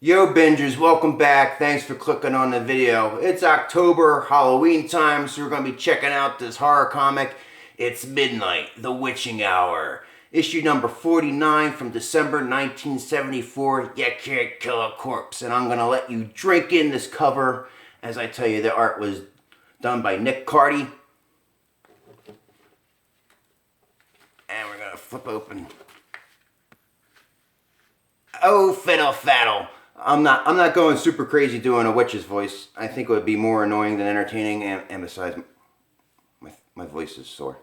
Yo Bingers, welcome back. Thanks for clicking on the video. It's October, Halloween time, so we're going to be checking out this horror comic. It's Midnight, The Witching Hour. Issue number 49 from December 1974. You can't kill a corpse. And I'm going to let you drink in this cover. As I tell you, the art was done by Nick Carty. And we're going to flip open. Oh, fiddle faddle. I'm not going super crazy doing a witch's voice. I think it would be more annoying than entertaining, and besides, my voice is sore.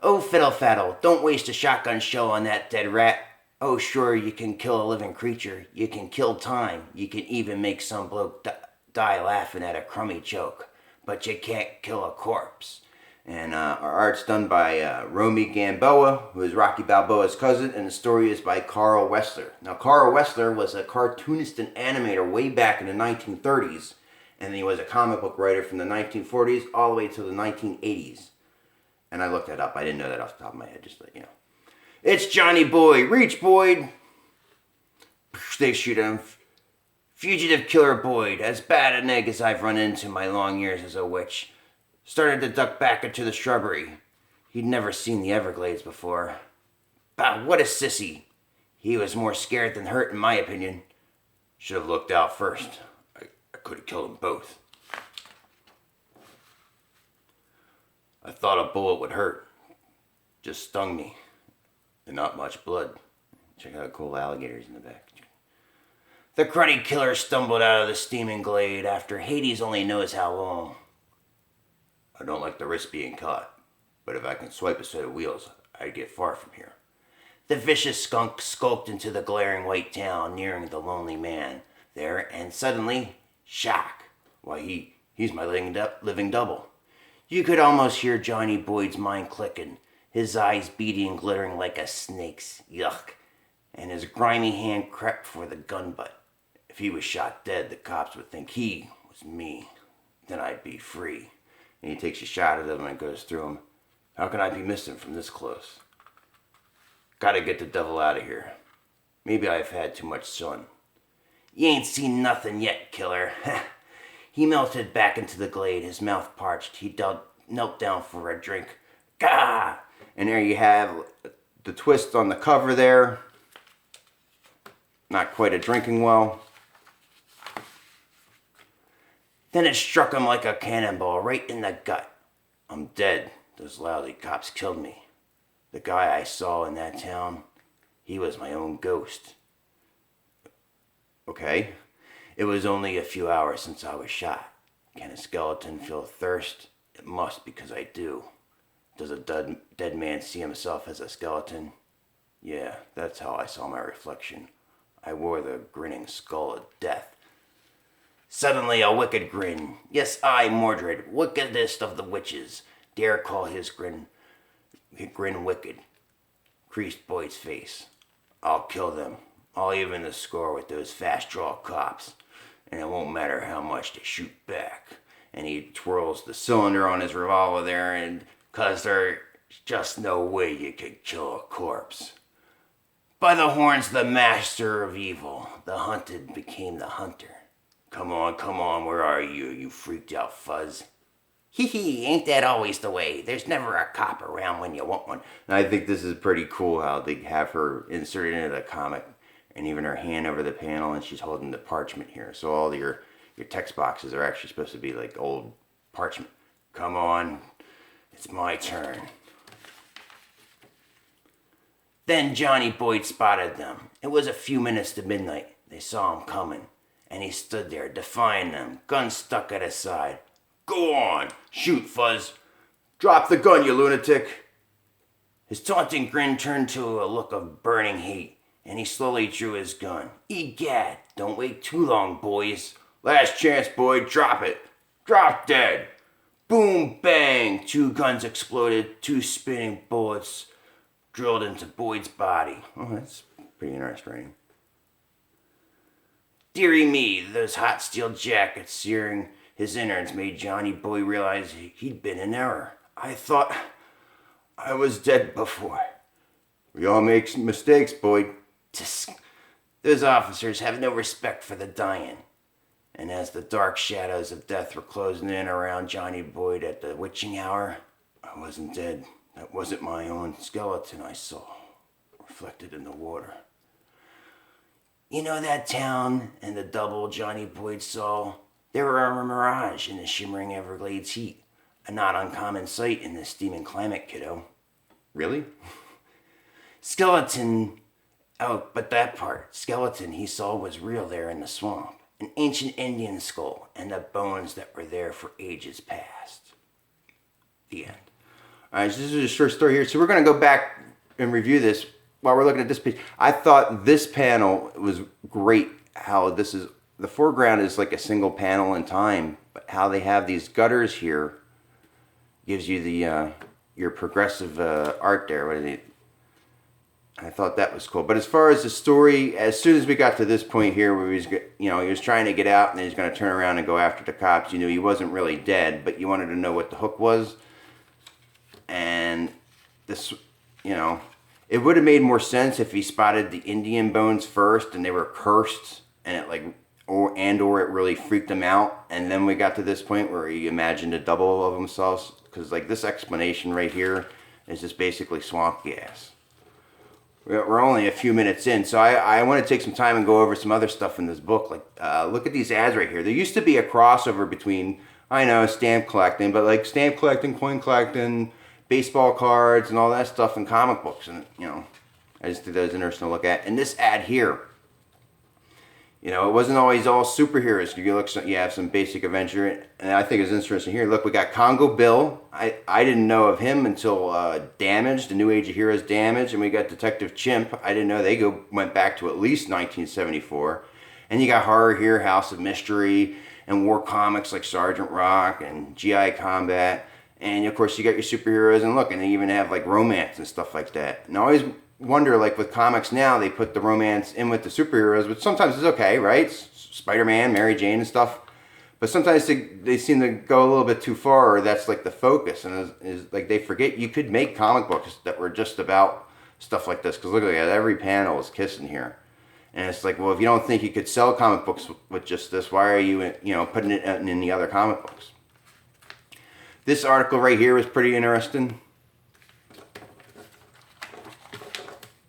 Oh, fiddle faddle, don't waste a shotgun shell on that dead rat. Oh, sure, you can kill a living creature. You can kill time. You can even make some bloke die laughing at a crummy joke. But you can't kill a corpse. And our art's done by Romy Gamboa, who is Rocky Balboa's cousin, and the story is by Carl Wessler. Now, Carl Wessler was a cartoonist and animator way back in the 1930s, and he was a comic book writer from the 1940s all the way to the 1980s. And I looked that up. I didn't know that off the top of my head, just to let you know. It's Johnny Boyd. Reach, Boyd! They shoot him. Fugitive killer Boyd, as bad an egg as I've run into in my long years as a witch. Started to duck back into the shrubbery. He'd never seen the Everglades before. Bah, what a sissy. He was more scared than hurt, in my opinion. Should have looked out first. I could have killed them both. I thought a bullet would hurt. Just stung me. And not much blood. Check out cool alligators in the back. The cruddy killer stumbled out of the steaming glade after Hades only knows how long. I don't like the risk being caught, but if I can swipe a set of wheels, I'd get far from here. The vicious skunk skulked into the glaring white town, nearing the lonely man there, and suddenly, shock. Why, he's my living double. You could almost hear Johnny Boyd's mind clicking, his eyes beady and glittering like a snake's. Yuck. And his grimy hand crept for the gun butt. If he was shot dead, the cops would think he was me. Then I'd be free. And he takes a shot at him and goes through him. How can I be missing from this close? Gotta get the devil out of here. Maybe I've had too much sun. You ain't seen nothing yet, killer. He melted back into the glade, his mouth parched. He knelt down for a drink. Gah! And there you have the twist on the cover there. Not quite a drinking well. Then it struck him like a cannonball right in the gut. I'm dead. Those lousy cops killed me. The guy I saw in that town, he was my own ghost. Okay. It was only a few hours since I was shot. Can a skeleton feel thirst? It must, because I do. Does a dead man see himself as a skeleton? Yeah, that's how I saw my reflection. I wore the grinning skull of death. Suddenly a wicked grin. Yes, I, Mordred, wickedest of the witches, dare call his grin wicked. Creased Boyd's face. I'll kill them. I'll even the score with those fast-draw cops. And it won't matter how much they shoot back. And he twirls the cylinder on his revolver there, and 'cause there's just no way you could kill a corpse. By the horns of the master of evil, the hunted became the hunter. Come on, where are you, you freaked out fuzz? Hee hee, ain't that always the way? There's never a cop around when you want one. And I think this is pretty cool how they have her inserted into the comic, and even her hand over the panel, and she's holding the parchment here. So all your text boxes are actually supposed to be like old parchment. Come on, it's my turn. Then Johnny Boyd spotted them. It was a few minutes to midnight. They saw him coming. And he stood there, defying them, gun stuck at his side. Go on, shoot, Fuzz. Drop the gun, you lunatic. His taunting grin turned to a look of burning hate, and he slowly drew his gun. Egad, don't wait too long, boys. Last chance, Boyd, drop it. Drop dead. Boom, bang, 2 guns exploded, 2 spinning bullets drilled into Boyd's body. Oh, that's pretty interesting. Dearie me, those hot steel jackets searing his innards made Johnny Boyd realize he'd been in error. I thought I was dead before. We all make mistakes, Boyd. Those officers have no respect for the dying. And as the dark shadows of death were closing in around Johnny Boyd at the witching hour, I wasn't dead. That wasn't my own skeleton I saw, reflected in the water. You know that town and the double Johnny Boyd saw? They were a mirage in the shimmering Everglades heat. A not uncommon sight in this steaming climate, kiddo. Really? Skeleton. Oh, but that part. Skeleton he saw was real there in the swamp. An ancient Indian skull and the bones that were there for ages past. The end. Alright, so this is a short story here. So we're going to go back and review this while we're looking at this page. I thought this panel was great. How this is, the foreground is like a single panel in time, but how they have these gutters here gives you the your progressive art there. What is it? I thought that was cool. But as far as the story, as soon as we got to this point here where he was trying to get out and then he's going to turn around and go after the cops, you knew he wasn't really dead, but you wanted to know what the hook was. And this, it would have made more sense if he spotted the Indian bones first and they were cursed and or it really freaked him out. And then we got to this point where he imagined a double of himself, because this explanation right here is just basically swamp gas. We're only a few minutes in, so I want to take some time and go over some other stuff in this book. Look at these ads right here. There used to be a crossover between, stamp collecting, but stamp collecting, coin collecting, baseball cards, and all that stuff in comic books. And, I just think that was interesting to look at. And this ad here, it wasn't always all superheroes. You have some basic adventure, and I think it's interesting here. Look, we got Congo Bill. I didn't know of him until Damaged, the New Age of Heroes Damaged, and we got Detective Chimp. I didn't know they went back to at least 1974. And you got horror here, House of Mystery, and war comics like Sergeant Rock and GI Combat. And of course you got your superheroes, and they even have romance and stuff like that. And I always wonder, with comics now, they put the romance in with the superheroes, which sometimes is okay, right? Spider-Man, Mary Jane and stuff. But sometimes they seem to go a little bit too far, or that's the focus. And they forget you could make comic books that were just about stuff like this. Because look at that, every panel is kissing here. And it's well, if you don't think you could sell comic books with just this, why are you, putting it in the other comic books? This article right here is pretty interesting.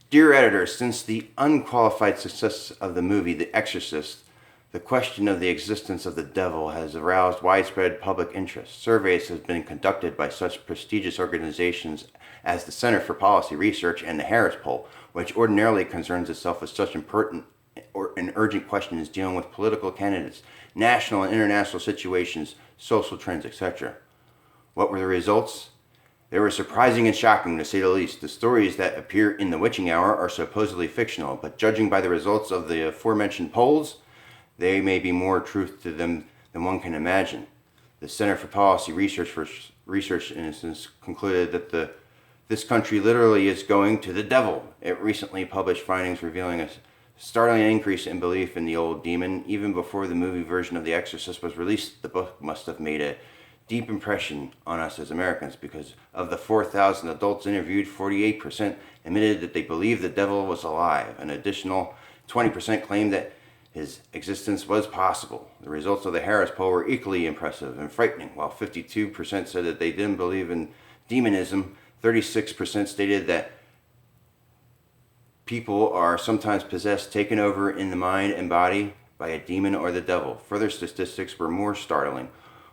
Dear editor, since the unqualified success of the movie The Exorcist, the question of the existence of the devil has aroused widespread public interest. Surveys have been conducted by such prestigious organizations as the Center for Policy Research and the Harris Poll, which ordinarily concerns itself with such important and urgent questions dealing with political candidates, national and international situations, social trends, etc. What were the results? They were surprising and shocking, to say the least. The stories that appear in The Witching Hour are supposedly fictional, but judging by the results of the aforementioned polls, there may be more truth to them than one can imagine. The Center for Policy Research, in instance, concluded that this country literally is going to the devil. It recently published findings revealing a startling increase in belief in the old demon. Even before the movie version of The Exorcist was released, the book must have made a deep impression on us as Americans, because of the 4,000 adults interviewed, 48% admitted that they believed the devil was alive. An additional 20% claimed that his existence was possible. The results of the Harris poll were equally impressive and frightening. While 52% said that they didn't believe in demonism, 36% stated that people are sometimes possessed, taken over in the mind and body by a demon or the devil. Further statistics were more startling.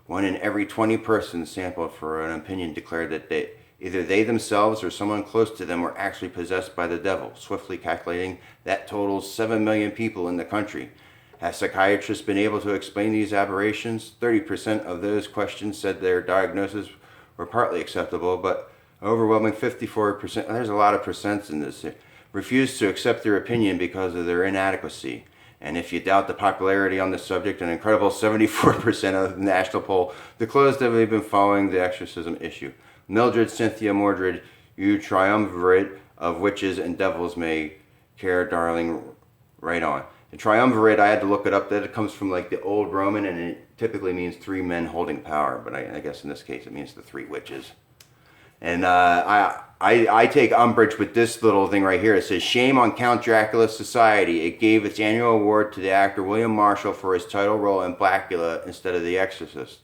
1 in every 20 persons sampled for an opinion declared that either they themselves or someone close to them were actually possessed by the devil. Swiftly calculating, that totals 7 million people in the country. Has psychiatrists been able to explain these aberrations? 30% of those questioned said their diagnoses were partly acceptable, but overwhelming 54%, there's a lot of percents in this, refused to accept their opinion because of their inadequacy. And if you doubt the popularity on this subject, an incredible 74% of the national poll disclosed that they've been following the exorcism issue. Mildred, Cynthia, Mordred, you triumvirate of witches and devils may care, darling, right on. The triumvirate, I had to look it up, that it comes from the old Roman, and it typically means 3 men holding power, but I guess in this case it means the 3 witches. And I take umbrage with this little thing right here. It says, "Shame on Count Dracula's society. It gave its annual award to the actor William Marshall for his title role in Blackula instead of The Exorcist."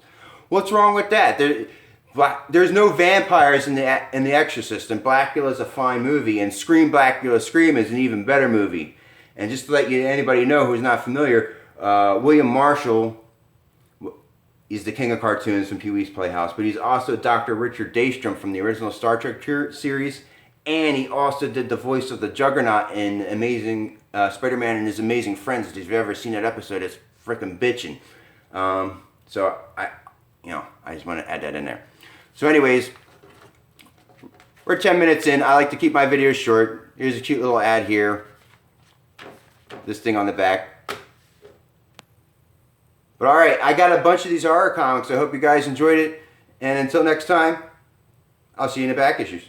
What's wrong with that? There's no vampires in the Exorcist, and Blackula is a fine movie, and Scream Blackula Scream is an even better movie. And just to let anybody know who's not familiar, William Marshall is the king of cartoons from Pee-wee's Playhouse, but he's also Dr. Richard Daystrom from the original Star Trek series, and he also did the voice of the Juggernaut in Amazing Spider-Man and His Amazing Friends. If you've ever seen that episode, it's freaking bitchin'. So I just want to add that in there. So anyways, we're 10 minutes in. I like to keep my videos short. Here's a cute little ad here. This thing on the back. But alright, I got a bunch of these horror comics. I hope you guys enjoyed it. And until next time, I'll see you in the back issues.